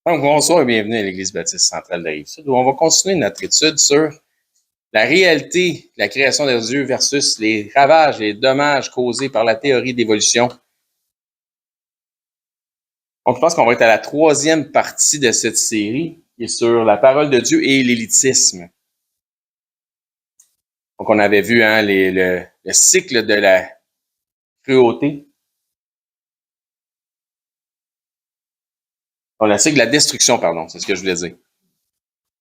Donc, bonsoir et bienvenue à l'Église baptiste centrale de la Rive-Sud, où on va continuer notre étude sur la réalité de la création de Dieu versus les ravages et les dommages causés par la théorie d'évolution. Donc, je pense qu'on va être à la troisième partie de cette série, qui est sur la parole de Dieu et l'élitisme. Donc, on avait vu le cycle de la cruauté. Non, le cycle de la destruction, pardon, c'est ce que je voulais dire.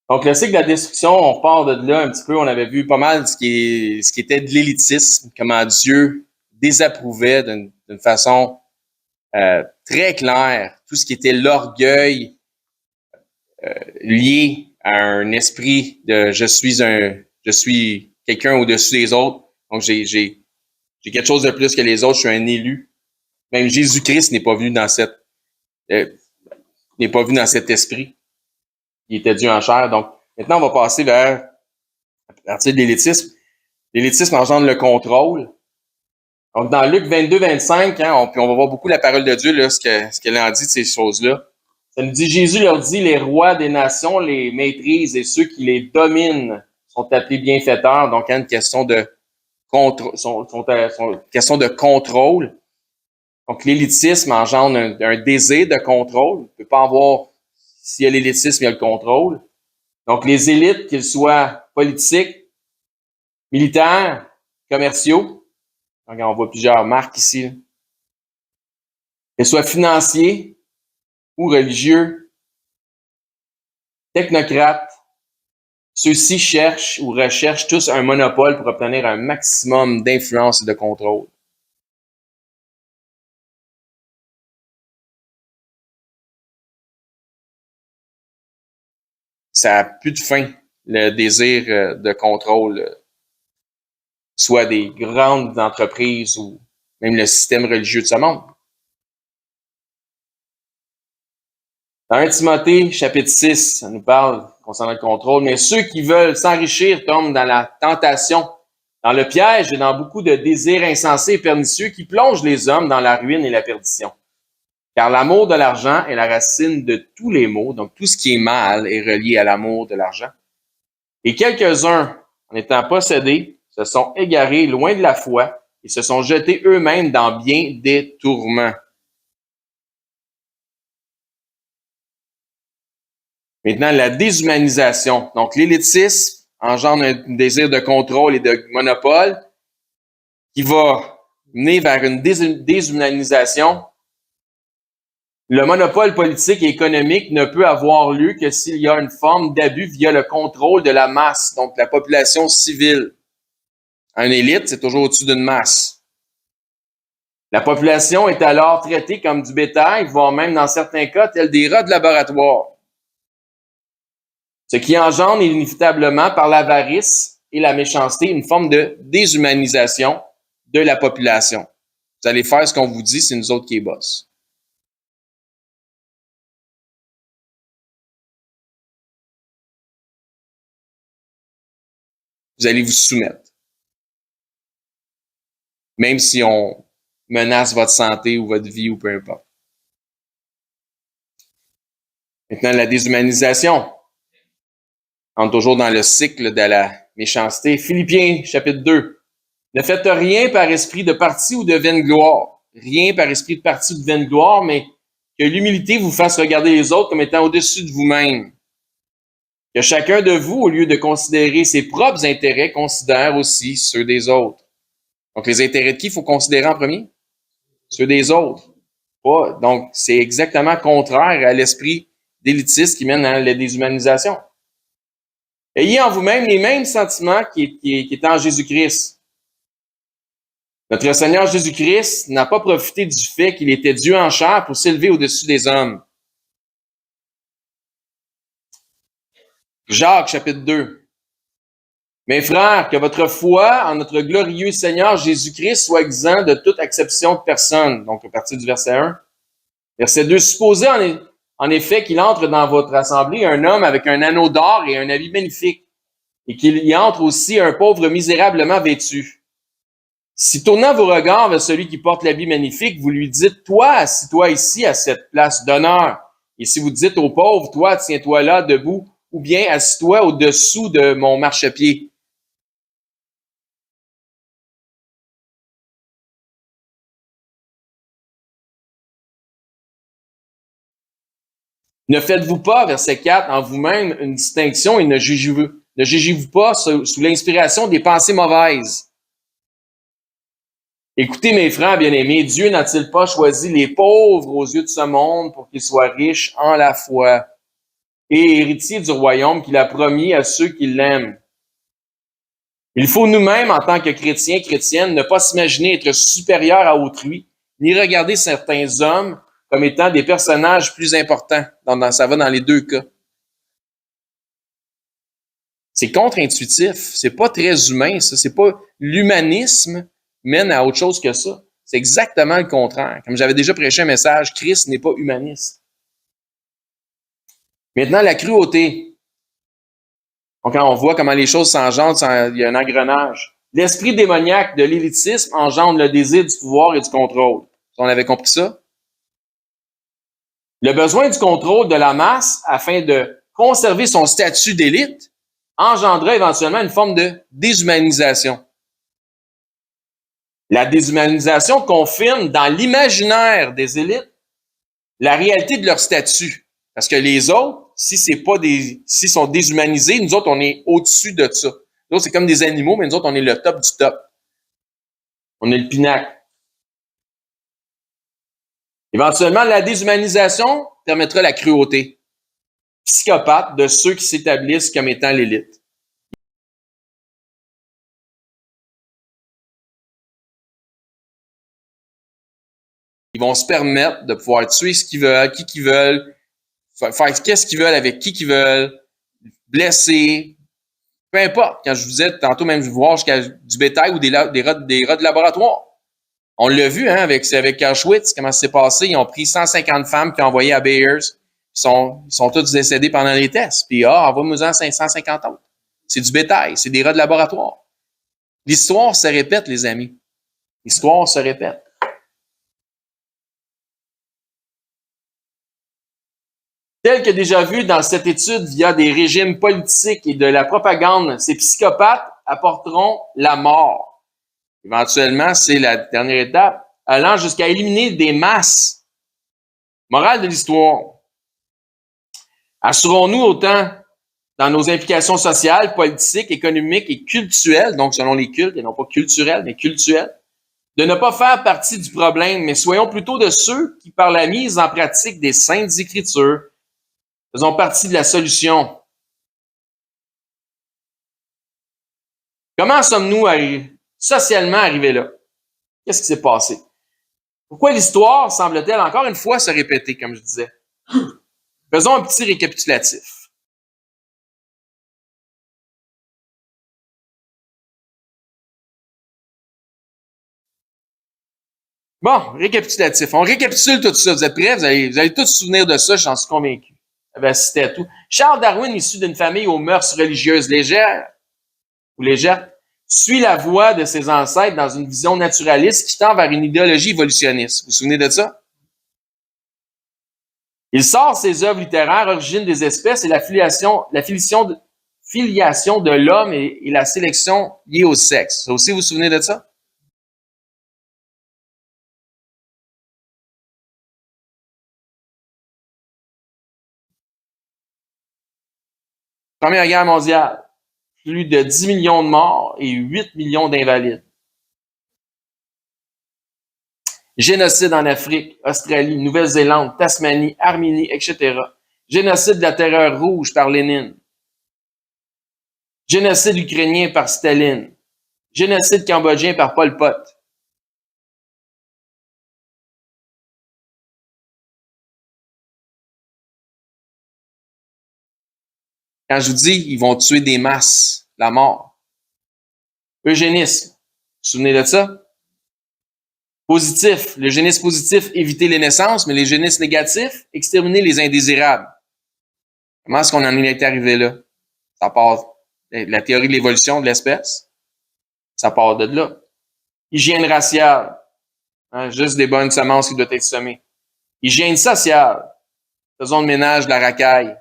Donc, le cycle de la destruction, on part de là un petit peu. On avait vu pas mal ce qui était de l'élitisme, comment Dieu désapprouvait d'une façon très claire tout ce qui était l'orgueil lié à un esprit de je suis quelqu'un au-dessus des autres. Donc, j'ai quelque chose de plus que les autres. Je suis un élu. Même Jésus-Christ n'est pas venu dans cet esprit. Il était Dieu en chair. Donc, maintenant, on va passer vers à partir de l'élitisme. L'élitisme engendre le contrôle. Donc, dans Luc 22-25, on va voir beaucoup la parole de Dieu, là, ce qu'elle en dit de ces choses-là. Ça nous dit, Jésus leur dit, les rois des nations les maîtrisent et ceux qui les dominent sont appelés bienfaiteurs. Donc, il y a une question de question de contrôle. Donc, l'élitisme engendre un désir de contrôle. On ne peut pas avoir, s'il y a l'élitisme, il y a le contrôle. Donc, les élites, qu'ils soient politiques, militaires, commerciaux, donc on voit plusieurs marques ici, qu'elles soient financiers ou religieux, technocrates, ceux-ci cherchent ou recherchent tous un monopole pour obtenir un maximum d'influence et de contrôle. Ça n'a plus de fin, le désir de contrôle, soit des grandes entreprises ou même le système religieux de ce monde. Dans 1 Timothée, chapitre 6, ça nous parle concernant le contrôle, mais ceux qui veulent s'enrichir tombent dans la tentation, dans le piège et dans beaucoup de désirs insensés et pernicieux qui plongent les hommes dans la ruine et la perdition. Car l'amour de l'argent est la racine de tous les maux, donc tout ce qui est mal est relié à l'amour de l'argent. Et quelques-uns, en étant possédés, se sont égarés loin de la foi et se sont jetés eux-mêmes dans bien des tourments. Maintenant, la déshumanisation. Donc, l'élitisme engendre un désir de contrôle et de monopole qui va mener vers une déshumanisation. Le monopole politique et économique ne peut avoir lieu que s'il y a une forme d'abus via le contrôle de la masse, donc la population civile. Une élite, c'est toujours au-dessus d'une masse. La population est alors traitée comme du bétail, voire même dans certains cas, tel des rats de laboratoire. Ce qui engendre inévitablement par l'avarice et la méchanceté une forme de déshumanisation de la population. Vous allez faire ce qu'on vous dit, c'est nous autres qui est boss. Vous allez vous soumettre. Même si on menace votre santé ou votre vie ou peu importe. Maintenant, la déshumanisation. On est toujours dans le cycle de la méchanceté. Philippiens, chapitre 2. Ne faites rien par esprit de parti ou de vaine gloire. Rien par esprit de parti ou de vaine gloire, mais que l'humilité vous fasse regarder les autres comme étant au-dessus de vous-même. Que chacun de vous, au lieu de considérer ses propres intérêts, considère aussi ceux des autres. Donc, les intérêts de qui il faut considérer en premier? Ceux des autres. Pas. Donc, c'est exactement contraire à l'esprit d'élitiste qui mène à la déshumanisation. Ayez en vous-même les mêmes sentiments qui étaient en Jésus-Christ. Notre Seigneur Jésus-Christ n'a pas profité du fait qu'il était Dieu en chair pour s'élever au-dessus des hommes. Jacques, chapitre 2. Mes frères, que votre foi en notre glorieux Seigneur Jésus-Christ soit exempt de toute acception de personne. Donc, à partir du verset 1. Verset 2. Supposez en effet qu'il entre dans votre assemblée un homme avec un anneau d'or et un habit magnifique, et qu'il y entre aussi un pauvre misérablement vêtu. Si tournant vos regards vers celui qui porte l'habit magnifique, vous lui dites, toi, assis-toi ici à cette place d'honneur, Et si vous dites aux pauvres, toi, tiens-toi là debout, ou bien assis-toi au-dessous de mon marchepied. Ne faites-vous pas, verset 4, en vous-même une distinction et ne jugez-vous pas sous l'inspiration des pensées mauvaises. Écoutez, mes frères bien-aimés, Dieu n'a-t-il pas choisi les pauvres aux yeux de ce monde pour qu'ils soient riches en la foi et héritiers du royaume qu'il a promis à ceux qui l'aiment? Il faut nous-mêmes, en tant que chrétiens, chrétiennes, ne pas s'imaginer être supérieurs à autrui, ni regarder certains hommes comme étant des personnages plus importants. Ça va dans les deux cas. C'est contre-intuitif. C'est pas très humain, ça. C'est pas l'humanisme mène à autre chose que ça. C'est exactement le contraire. Comme j'avais déjà prêché un message, Christ n'est pas humaniste. Maintenant, la cruauté. Donc, quand on voit comment les choses s'engendrent, il y a un engrenage. L'esprit démoniaque de l'élitisme engendre le désir du pouvoir et du contrôle. On avait compris ça? Le besoin du contrôle de la masse afin de conserver son statut d'élite engendrait éventuellement une forme de déshumanisation. La déshumanisation confirme dans l'imaginaire des élites la réalité de leur statut. Parce que les autres, s'ils sont déshumanisés, nous autres, on est au-dessus de ça. Nous autres, c'est comme des animaux, mais nous autres, on est le top du top. On est le pinacle. Éventuellement, la déshumanisation permettra la cruauté psychopathe de ceux qui s'établissent comme étant l'élite. Ils vont se permettre de pouvoir tuer ce qu'ils veulent, qui qu'ils veulent, faire qu'est-ce qu'ils veulent avec qui qu'ils veulent, blesser, peu importe. Quand je vous disais tantôt, même voir jusqu'à du bétail ou des rats de laboratoire. On l'a vu hein, avec Auschwitz, comment ça s'est passé. Ils ont pris 150 femmes qui ont envoyé à Bayers. Ils sont tous décédés pendant les tests. Puis, envoie-moi-en 550 autres. C'est du bétail, c'est des rats de laboratoire. L'histoire se répète, les amis. L'histoire se répète. Tel que déjà vu dans cette étude via des régimes politiques et de la propagande, ces psychopathes apporteront la mort. Éventuellement, c'est la dernière étape, allant jusqu'à éliminer des masses. Morale de l'histoire. Assurons-nous autant dans nos implications sociales, politiques, économiques et culturelles, donc selon les cultes, et non pas culturelles, mais culturelles, de ne pas faire partie du problème, mais soyons plutôt de ceux qui, par la mise en pratique des Saintes Écritures, faisons partie de la solution. Comment sommes-nous socialement arrivés là? Qu'est-ce qui s'est passé? Pourquoi l'histoire semble-t-elle encore une fois se répéter, comme je disais? Faisons un petit récapitulatif. Bon, récapitulatif. On récapitule tout ça. Vous êtes prêts? Vous allez tous se souvenir de ça, j'en suis convaincu. J'avais assisté à tout. Charles Darwin, issu d'une famille aux mœurs religieuses légères, suit la voie de ses ancêtres dans une vision naturaliste qui tend vers une idéologie évolutionniste. Vous vous souvenez de ça? Il sort ses œuvres littéraires, Origine des espèces et la filiation de l'homme et la sélection liée au sexe. Ça aussi, vous vous souvenez de ça? Première Guerre mondiale, plus de 10 millions de morts et 8 millions d'invalides. Génocide en Afrique, Australie, Nouvelle-Zélande, Tasmanie, Arménie, etc. Génocide de la terreur rouge par Lénine. Génocide ukrainien par Staline. Génocide cambodgien par Pol Pot. Quand je vous dis, ils vont tuer des masses, la mort. Eugénisme. Vous vous souvenez de ça? Positif. L'eugénisme positif, éviter les naissances, mais l'eugénisme négatif, exterminer les indésirables. Comment est-ce qu'on en est arrivé là? Ça part de la théorie de l'évolution de l'espèce. Ça part de là. Hygiène raciale. Hein, juste des bonnes semences qui doivent être semées. Hygiène sociale. Faisons le ménage de la racaille.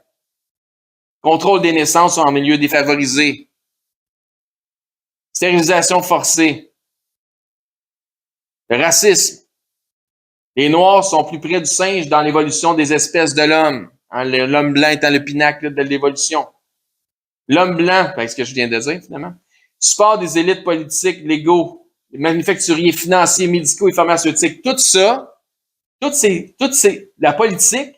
Contrôle des naissances en milieu défavorisé. Stérilisation forcée. Le racisme. Les Noirs sont plus près du singe dans l'évolution des espèces de l'homme. Hein, l'homme blanc étant le pinacle de l'évolution. L'homme blanc, c'est ce que je viens de dire finalement. Support des élites politiques, légaux, les manufacturiers, financiers, médicaux et pharmaceutiques. Tout ça, la politique,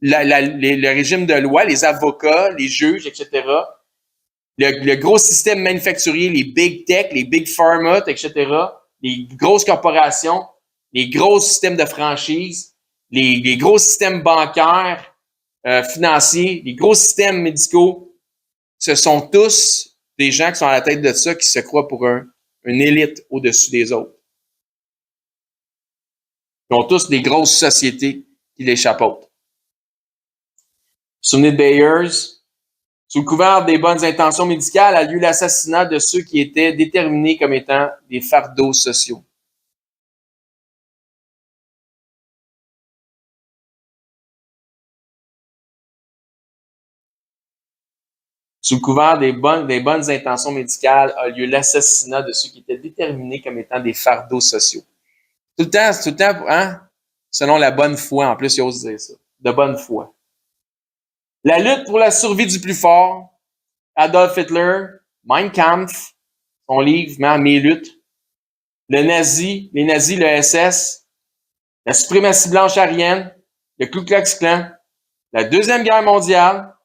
le régime de loi, les avocats, les juges, etc. Le gros système manufacturier, les big tech, les big pharma, etc. Les grosses corporations, les gros systèmes de franchise, les gros systèmes bancaires, financiers, les gros systèmes médicaux, ce sont tous des gens qui sont à la tête de ça, qui se croient pour une élite au-dessus des autres. Ils ont tous des grosses sociétés qui les chapeautent. Vous vous souvenez de Bayers? Sous le couvert des bonnes intentions médicales a lieu l'assassinat de ceux qui étaient déterminés comme étant des fardeaux sociaux. Sous le couvert des bonnes intentions médicales a lieu l'assassinat de ceux qui étaient déterminés comme étant des fardeaux sociaux. Tout le temps, hein? Selon la bonne foi, en plus, il ose dire ça. De bonne foi. La lutte pour la survie du plus fort. Adolf Hitler, Mein Kampf, son livre, Mes luttes. Les nazis, le SS, la suprématie blanche aryenne, le Ku Klux Klan, la Deuxième Guerre mondiale,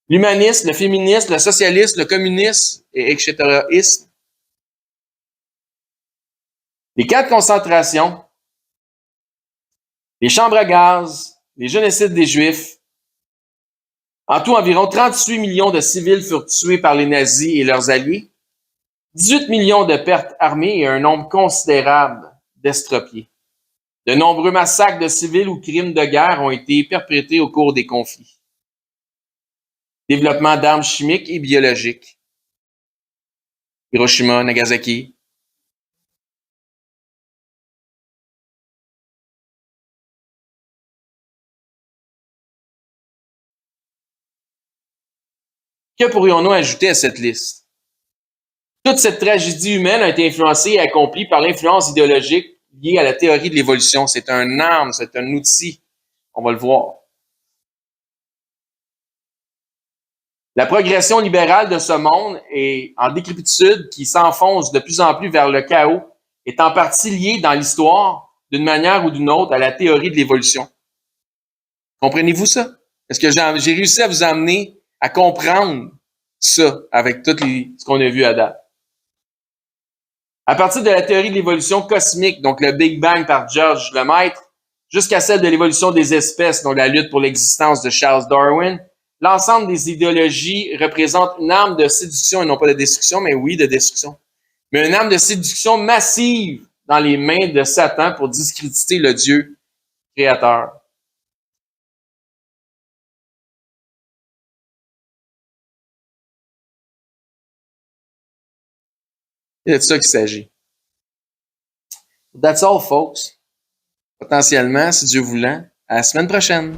l'humanisme, le féminisme, le socialisme, le communisme, etc. Les camps de concentration, les chambres à gaz, les génocides des Juifs. En tout, environ 38 millions de civils furent tués par les nazis et leurs alliés, 18 millions de pertes armées et un nombre considérable d'estropiés. De nombreux massacres de civils ou crimes de guerre ont été perpétrés au cours des conflits. Développement d'armes chimiques et biologiques. Hiroshima, Nagasaki. Que pourrions-nous ajouter à cette liste? Toute cette tragédie humaine a été influencée et accomplie par l'influence idéologique liée à la théorie de l'évolution. C'est un arme, c'est un outil. On va le voir. La progression libérale de ce monde est en décrépitude qui s'enfonce de plus en plus vers le chaos, est en partie liée dans l'histoire, d'une manière ou d'une autre, à la théorie de l'évolution. Comprenez-vous ça? Est-ce que j'ai réussi à vous amener à comprendre ça avec tout ce qu'on a vu à date? À partir de la théorie de l'évolution cosmique, donc le Big Bang par George Lemaître, jusqu'à celle de l'évolution des espèces, donc la lutte pour l'existence de Charles Darwin, l'ensemble des idéologies représente une arme de séduction, et non pas de destruction, mais oui, de destruction. Mais une arme de séduction massive dans les mains de Satan pour discréditer le Dieu créateur. C'est de ça qu'il s'agit. That's all, folks. Potentiellement, si Dieu voulant, à la semaine prochaine.